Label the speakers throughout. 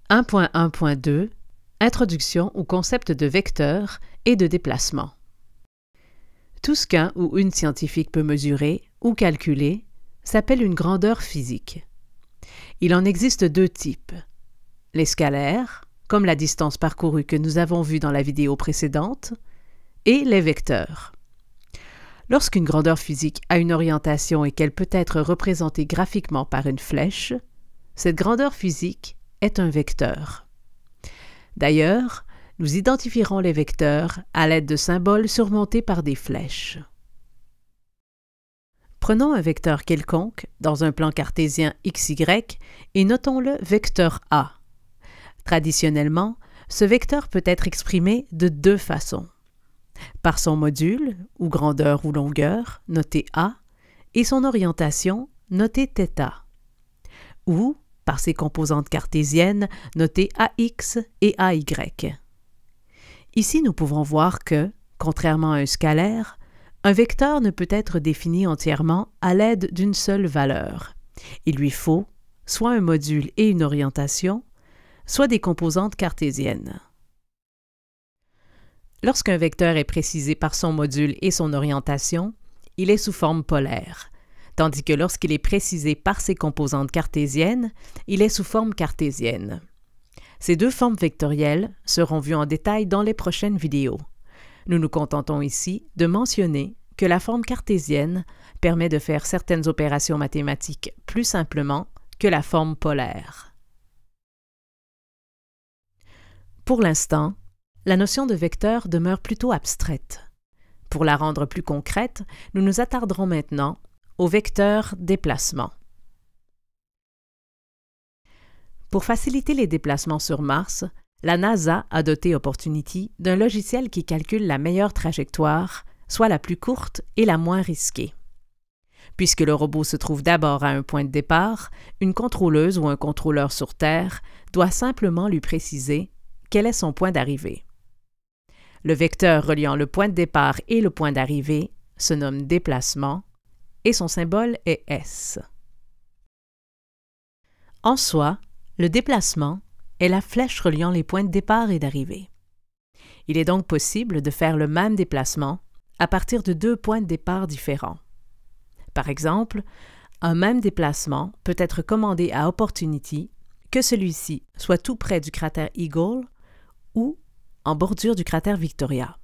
Speaker 1: 1.1.2 Introduction au concept de vecteur et de déplacement. Tout ce qu'un ou une scientifique peut mesurer ou calculer s'appelle une grandeur physique. Il en existe deux types. Les scalaires, comme la distance parcourue que nous avons vue dans la vidéo précédente, et les vecteurs. Lorsqu'une grandeur physique a une orientation et qu'elle peut être représentée graphiquement par une flèche, cette grandeur physique est un vecteur. D'ailleurs, nous identifierons les vecteurs à l'aide de symboles surmontés par des flèches. Prenons un vecteur quelconque dans un plan cartésien XY et notons-le vecteur A. Traditionnellement, ce vecteur peut être exprimé de deux façons. Par son module, ou grandeur ou longueur, noté A, et son orientation, notée θ, ou par ses composantes cartésiennes, notées AX et AY. Ici, nous pouvons voir que, contrairement à un scalaire, un vecteur ne peut être défini entièrement à l'aide d'une seule valeur. Il lui faut soit un module et une orientation, soit des composantes cartésiennes. Lorsqu'un vecteur est précisé par son module et son orientation, il est sous forme polaire, tandis que lorsqu'il est précisé par ses composantes cartésiennes, il est sous forme cartésienne. Ces deux formes vectorielles seront vues en détail dans les prochaines vidéos. Nous nous contentons ici de mentionner que la forme cartésienne permet de faire certaines opérations mathématiques plus simplement que la forme polaire. Pour l'instant, la notion de vecteur demeure plutôt abstraite. Pour la rendre plus concrète, nous nous attarderons maintenant au vecteur déplacement. Pour faciliter les déplacements sur Mars, la NASA a doté Opportunity d'un logiciel qui calcule la meilleure trajectoire, soit la plus courte et la moins risquée. Puisque le robot se trouve d'abord à un point de départ, une contrôleuse ou un contrôleur sur Terre doit simplement lui préciser quel est son point d'arrivée. Le vecteur reliant le point de départ et le point d'arrivée se nomme déplacement et son symbole est S. En soi, le déplacement est la flèche reliant les points de départ et d'arrivée. Il est donc possible de faire le même déplacement à partir de deux points de départ différents. Par exemple, un même déplacement peut être commandé à Opportunity que celui-ci soit tout près du cratère Eagle ou en bordure du cratère Victoria.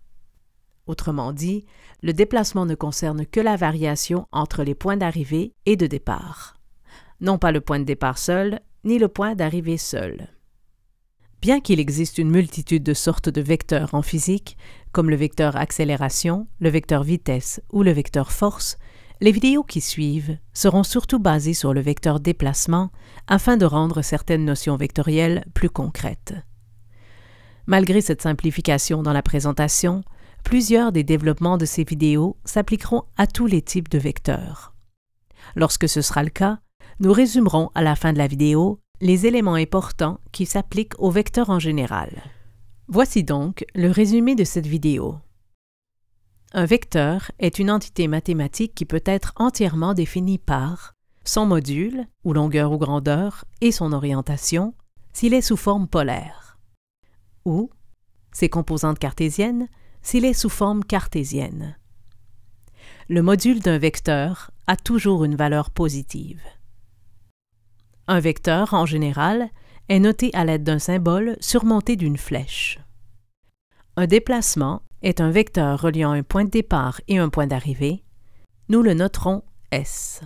Speaker 1: Autrement dit, le déplacement ne concerne que la variation entre les points d'arrivée et de départ, non pas le point de départ seul, ni le point d'arrivée seul. Bien qu'il existe une multitude de sortes de vecteurs en physique, comme le vecteur accélération, le vecteur vitesse ou le vecteur force, les vidéos qui suivent seront surtout basées sur le vecteur déplacement afin de rendre certaines notions vectorielles plus concrètes. Malgré cette simplification dans la présentation, plusieurs des développements de ces vidéos s'appliqueront à tous les types de vecteurs. Lorsque ce sera le cas, nous résumerons à la fin de la vidéo les éléments importants qui s'appliquent aux vecteurs en général. Voici donc le résumé de cette vidéo. Un vecteur est une entité mathématique qui peut être entièrement définie par son module, ou longueur ou grandeur, et son orientation, s'il est sous forme polaire, ou ses composantes cartésiennes, s'il est sous forme cartésienne. Le module d'un vecteur a toujours une valeur positive. Un vecteur, en général, est noté à l'aide d'un symbole surmonté d'une flèche. Un déplacement est un vecteur reliant un point de départ et un point d'arrivée. Nous le noterons S.